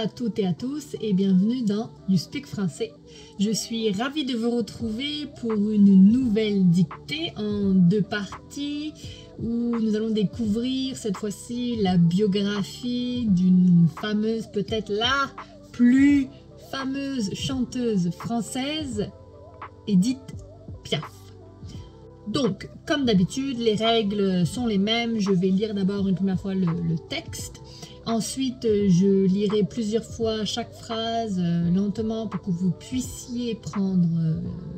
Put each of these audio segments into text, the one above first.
à toutes et à tous et bienvenue dans You Speak Français. Je suis ravie de vous retrouver pour une nouvelle dictée en 2 parties où nous allons découvrir cette fois-ci la biographie d'une fameuse, peut-être la plus fameuse chanteuse française, Édith Piaf. Donc, comme d'habitude, les règles sont les mêmes. Je vais lire d'abord une première fois le texte. Ensuite, je lirai plusieurs fois chaque phrase lentement pour que vous puissiez prendre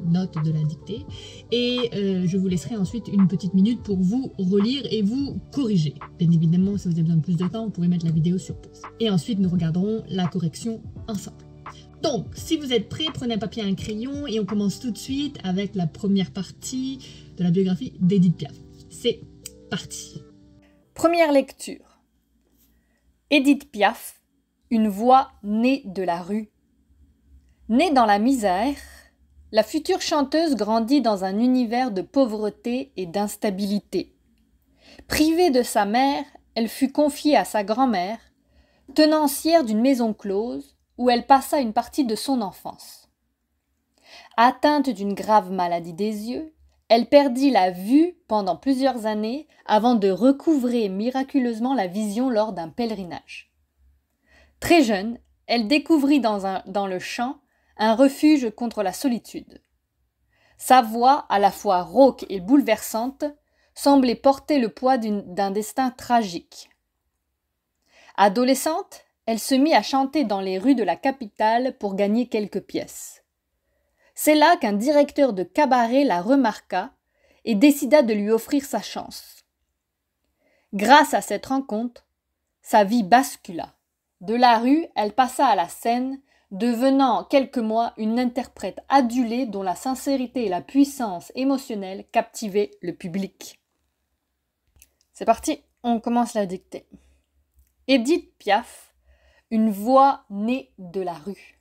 note de la dictée. Et je vous laisserai ensuite une petite minute pour vous relire et vous corriger. Bien évidemment, si vous avez besoin de plus de temps, vous pouvez mettre la vidéo sur pause. Et ensuite, nous regarderons la correction ensemble. Donc, si vous êtes prêts, prenez un papier et un crayon et on commence tout de suite avec la première partie de la biographie d'Édith Piaf. C'est parti. Première lecture. Édith Piaf, une voix née de la rue. Née dans la misère, la future chanteuse grandit dans un univers de pauvreté et d'instabilité. Privée de sa mère, elle fut confiée à sa grand-mère, tenancière d'une maison close, où elle passa une partie de son enfance. Atteinte d'une grave maladie des yeux, elle perdit la vue pendant plusieurs années avant de recouvrer miraculeusement la vision lors d'un pèlerinage. Très jeune, elle découvrit dans le chant un refuge contre la solitude. Sa voix, à la fois rauque et bouleversante, semblait porter le poids d'un destin tragique. Adolescente, elle se mit à chanter dans les rues de la capitale pour gagner quelques pièces. C'est là qu'un directeur de cabaret la remarqua et décida de lui offrir sa chance. Grâce à cette rencontre, sa vie bascula. De la rue, elle passa à la scène, devenant en quelques mois une interprète adulée dont la sincérité et la puissance émotionnelle captivaient le public. C'est parti, on commence la dictée. Édith Piaf, une voix née de la rue.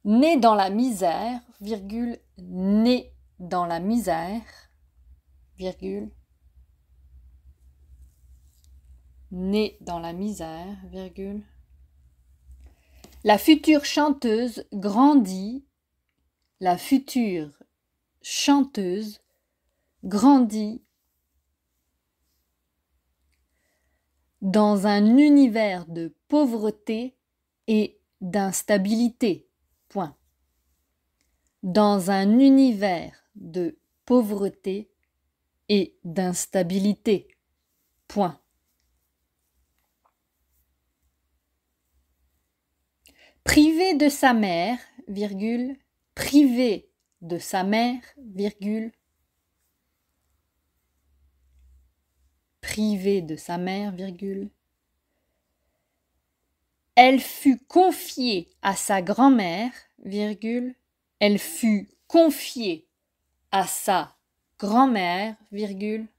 Née dans la misère, virgule, née dans la misère, virgule, née dans la misère, virgule. La future chanteuse grandit, la future chanteuse grandit dans un univers de pauvreté et d'instabilité. Point. Dans un univers de pauvreté et d'instabilité. Point. Privée de sa mère, virgule, privée de sa mère, virgule, privée de sa mère, virgule. Elle fut confiée à sa grand-mère, virgule. Elle fut confiée à sa grand-mère, virgule.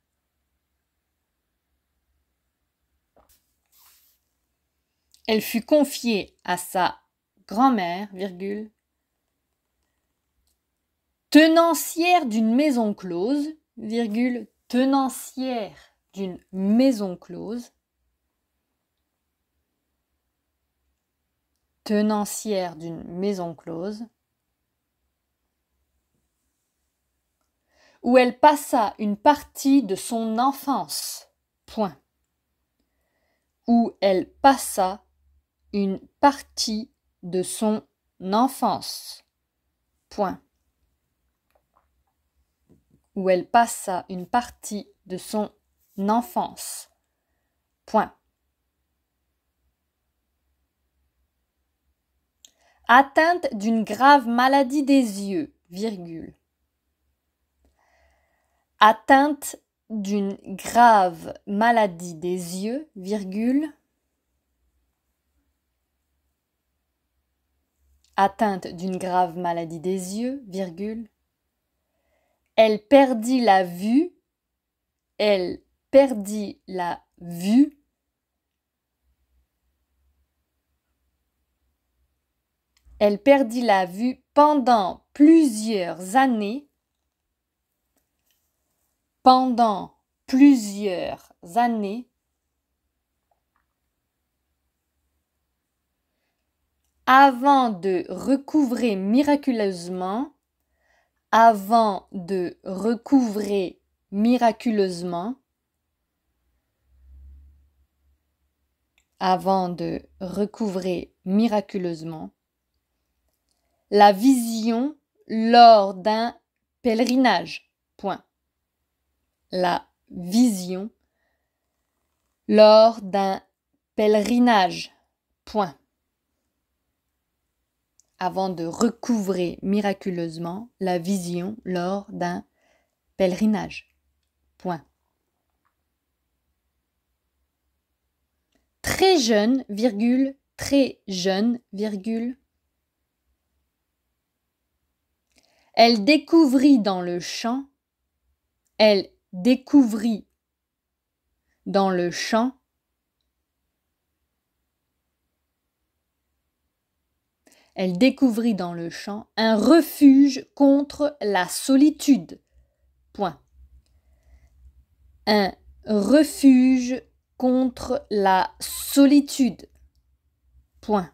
Elle fut confiée à sa grand-mère, virgule. Tenancière d'une maison close, virgule, tenancière d'une maison close, tenancière d'une maison close, où elle passa une partie de son enfance. Point. Où elle passa une partie de son enfance. Point. Où elle passa une partie de son enfance. Point. Atteinte d'une grave maladie des yeux, virgule. Atteinte d'une grave maladie des yeux, virgule. Atteinte d'une grave maladie des yeux, virgule. Elle perdit la vue. Elle perdit la vue. Elle perdit la vue pendant plusieurs années. Pendant plusieurs années. avant de recouvrer miraculeusement, avant de recouvrer miraculeusement, avant de recouvrer miraculeusement, la vision lors d'un pèlerinage. Point. La vision lors d'un pèlerinage. Point. Avant de recouvrer miraculeusement la vision lors d'un pèlerinage. Point. Très jeune, virgule, très jeune, virgule. Elle découvrit dans le champ, elle découvrit dans le champ, elle découvrit dans le champ un refuge contre la solitude. Point. Un refuge contre la solitude. Point.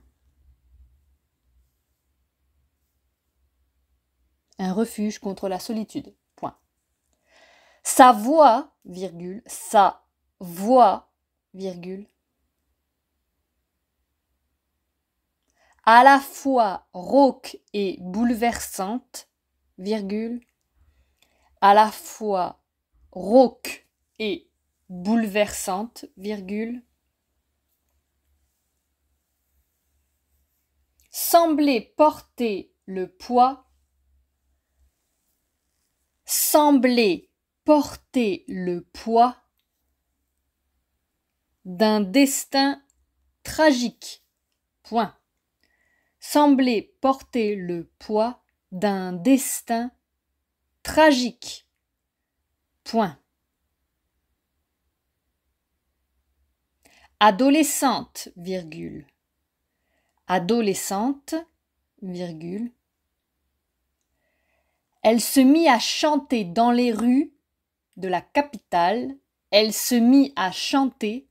Un refuge contre la solitude. Point. Sa voix, virgule, sa voix, virgule, à la fois rauque et bouleversante, virgule, à la fois rauque et bouleversante, virgule, semblait porter le poids, semblait porter le poids d'un destin tragique. Point. Semblait porter le poids d'un destin tragique. Point. Adolescente, virgule. Adolescente, virgule. Elle se mit à chanter dans les rues de la capitale. Elle se mit à chanter.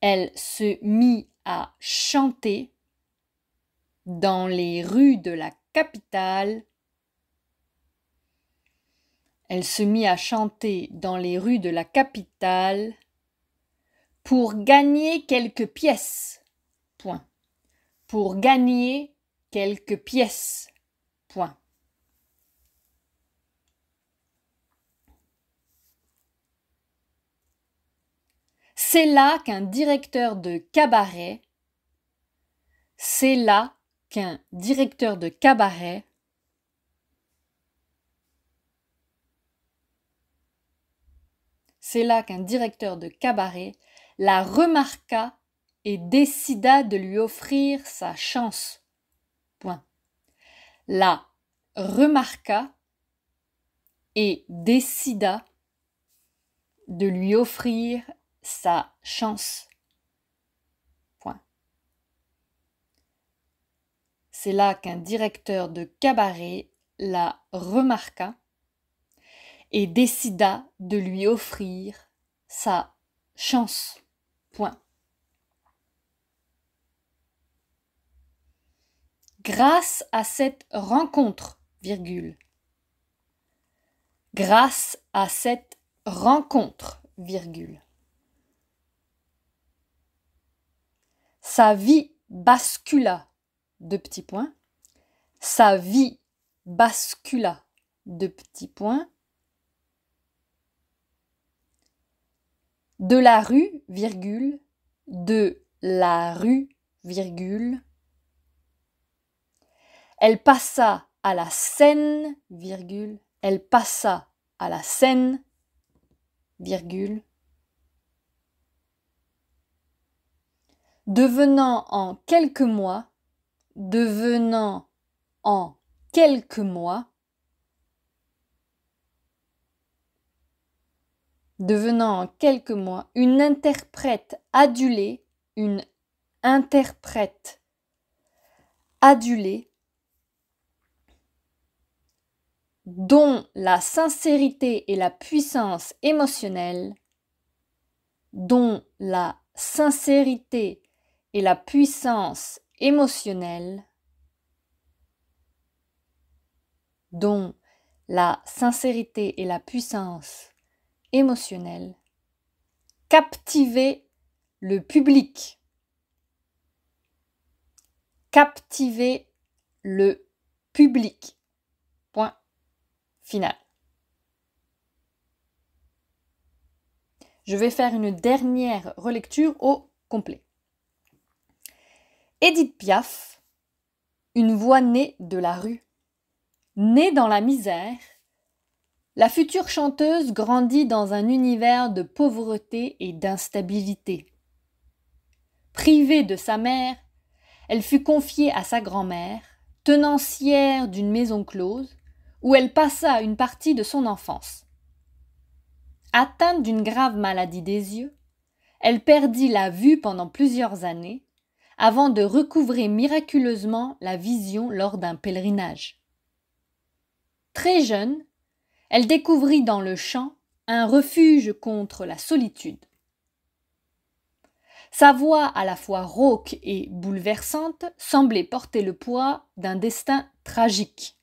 Elle se mit à chanter dans les rues de la capitale. Elle se mit à chanter dans les rues de la capitale pour gagner quelques pièces. Point. Pour gagner quelques pièces. Point. C'est là qu'un directeur de cabaret, c'est là qu'un directeur de cabaret c'est là qu'un directeur de cabaret la remarqua et décida de lui offrir sa chance. Point. La remarqua et décida de lui offrir sa chance. Point. C'est là qu'un directeur de cabaret la remarqua et décida de lui offrir sa chance. Point. Grâce à cette rencontre, virgule. Grâce à cette rencontre, virgule. Sa vie bascula, deux petits points. Sa vie bascula, deux petits points. De la rue, virgule, de la rue, virgule. Elle passa à la scène, virgule. Elle passa à la scène, virgule. Devenant en quelques mois, devenant en quelques mois, devenant en quelques mois une interprète adulée, une interprète adulée, dont la sincérité et la puissance émotionnelle, dont la sincérité et la puissance émotionnelle, dont la sincérité et la puissance émotionnelle captivaient le public. Captiver le public. Point final. Je vais faire une dernière relecture au complet. Édith Piaf, une voix née de la rue. Née dans la misère, la future chanteuse grandit dans un univers de pauvreté et d'instabilité. Privée de sa mère, elle fut confiée à sa grand-mère, tenancière d'une maison close, où elle passa une partie de son enfance. Atteinte d'une grave maladie des yeux, elle perdit la vue pendant plusieurs années, avant de recouvrer miraculeusement la vision lors d'un pèlerinage. Très jeune, elle découvrit dans le chant un refuge contre la solitude. Sa voix à la fois rauque et bouleversante semblait porter le poids d'un destin tragique.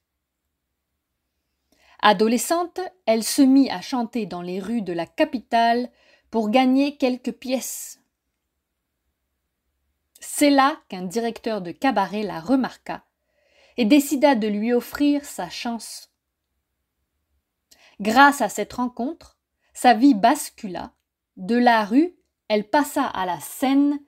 Adolescente, elle se mit à chanter dans les rues de la capitale pour gagner quelques pièces. C'est là qu'un directeur de cabaret la remarqua et décida de lui offrir sa chance. Grâce à cette rencontre, sa vie bascula. De la rue, elle passa à la scène,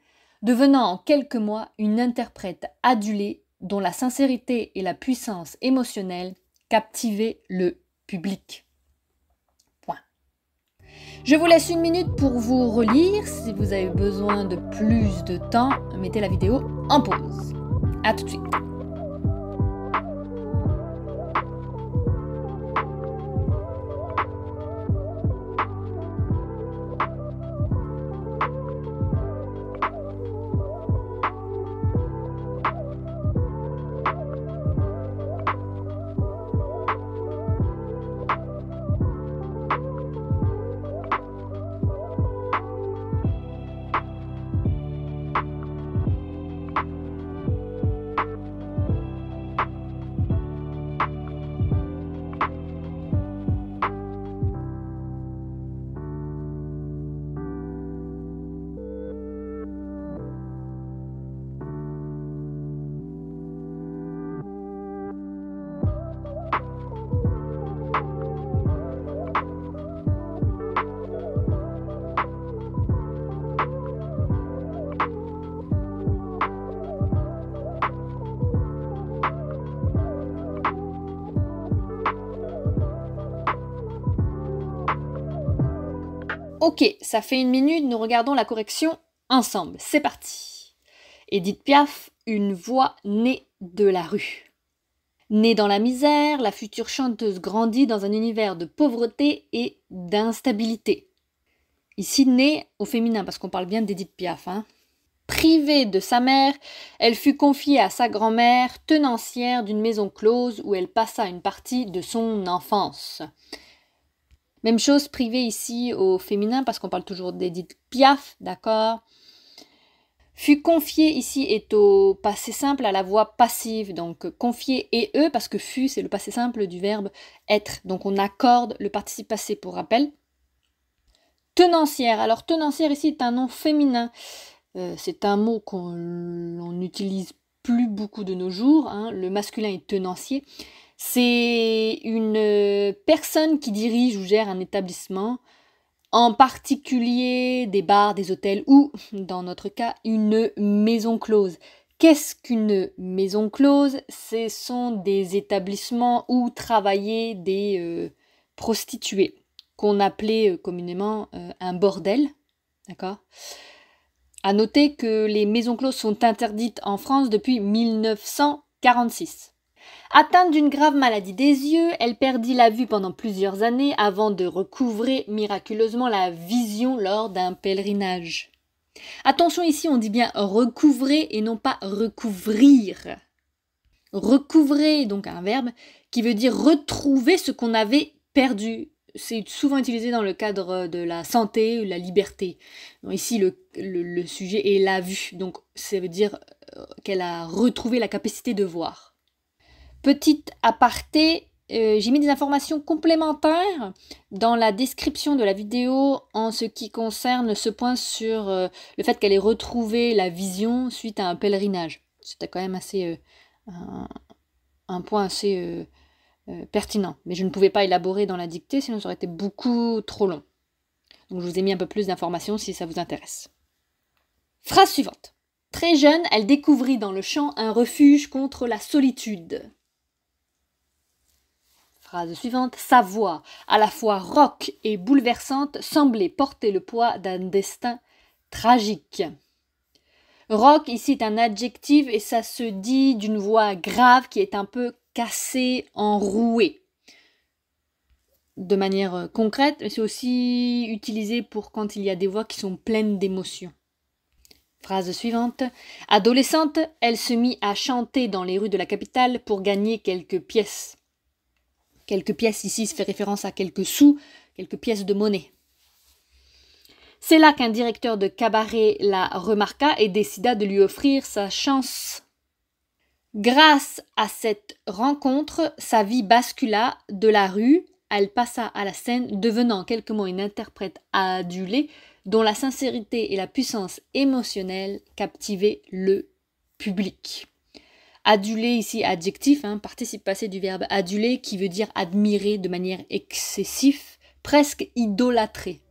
devenant en quelques mois une interprète adulée dont la sincérité et la puissance émotionnelle captivaient le public. Point. Je vous laisse une minute pour vous relire. Si vous avez besoin de plus de temps, mettez la vidéo en pause. À tout de suite. Ok, ça fait une minute, nous regardons la correction ensemble. C'est parti. Édith Piaf, une voix née de la rue. Née dans la misère, la future chanteuse grandit dans un univers de pauvreté et d'instabilité. Ici, née au féminin, parce qu'on parle bien d'Édith Piaf. Privée de sa mère, elle fut confiée à sa grand-mère, tenancière d'une maison close où elle passa une partie de son enfance. Même chose, privée ici au féminin, parce qu'on parle toujours d'Édith Piaf, d'accord. Fut confiée ici est au passé simple à la voix passive, donc confiée et eux, parce que fut c'est le passé simple du verbe être, donc on accorde le participe passé pour rappel. Tenancière, alors tenancière ici est un nom féminin, c'est un mot qu'on n'utilise plus beaucoup de nos jours, le masculin est tenancier. C'est une personne qui dirige ou gère un établissement, en particulier des bars, des hôtels ou, dans notre cas, une maison close. Qu'est-ce qu'une maison close? Ce sont des établissements où travaillaient des prostituées, qu'on appelait communément un bordel. D'accord ? À noter que les maisons closes sont interdites en France depuis 1946. Atteinte d'une grave maladie des yeux, elle perdit la vue pendant plusieurs années avant de recouvrer miraculeusement la vision lors d'un pèlerinage. Attention, ici on dit bien recouvrer et non pas recouvrir. Recouvrer, donc un verbe qui veut dire retrouver ce qu'on avait perdu. c'est souvent utilisé dans le cadre de la santé ou de la liberté. Donc, ici, le sujet est la vue, donc ça veut dire qu'elle a retrouvé la capacité de voir. Petite aparté, j'ai mis des informations complémentaires dans la description de la vidéo en ce qui concerne ce point sur le fait qu'elle ait retrouvé la vision suite à un pèlerinage. C'était quand même assez un point assez pertinent, mais je ne pouvais pas élaborer dans la dictée, sinon ça aurait été beaucoup trop long. Donc je vous ai mis un peu plus d'informations si ça vous intéresse. Phrase suivante. Très jeune, elle découvrit dans le champ un refuge contre la solitude. Phrase suivante. Sa voix, à la fois rauque et bouleversante, semblait porter le poids d'un destin tragique. Rauque, ici, est un adjectif et ça se dit d'une voix grave qui est un peu cassée, enrouée. De manière concrète, c'est aussi utilisé pour quand il y a des voix qui sont pleines d'émotions. Phrase suivante. Adolescente, elle se mit à chanter dans les rues de la capitale pour gagner quelques pièces. Quelques pièces ici se fait référence à quelques sous, quelques pièces de monnaie. C'est là qu'un directeur de cabaret la remarqua et décida de lui offrir sa chance. Grâce à cette rencontre, sa vie bascula de la rue, elle passa à la scène, devenant quelques mots une interprète adulée dont la sincérité et la puissance émotionnelle captivaient le public. Adulé ici, adjectif, participe passé du verbe aduler qui veut dire admirer de manière excessive, presque idolâtrer.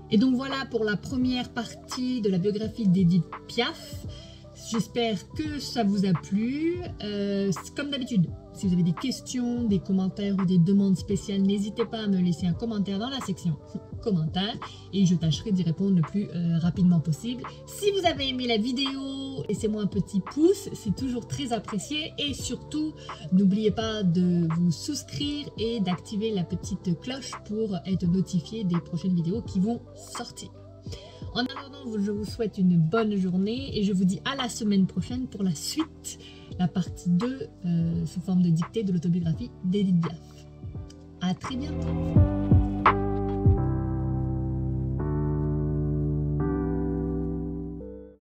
Et donc voilà pour la première partie de la biographie d'Édith Piaf. J'espère que ça vous a plu. Comme d'habitude, si vous avez des questions, des commentaires ou des demandes spéciales, n'hésitez pas à me laisser un commentaire dans la section commentaires et je tâcherai d'y répondre le plus rapidement possible. Si vous avez aimé la vidéo, laissez-moi un petit pouce, c'est toujours très apprécié et surtout, n'oubliez pas de vous souscrire et d'activer la petite cloche pour être notifié des prochaines vidéos qui vont sortir. En attendant, je vous souhaite une bonne journée et je vous dis à la semaine prochaine pour la suite, la partie 2 sous forme de dictée de l'autobiographie d'Édith Piaf. À très bientôt.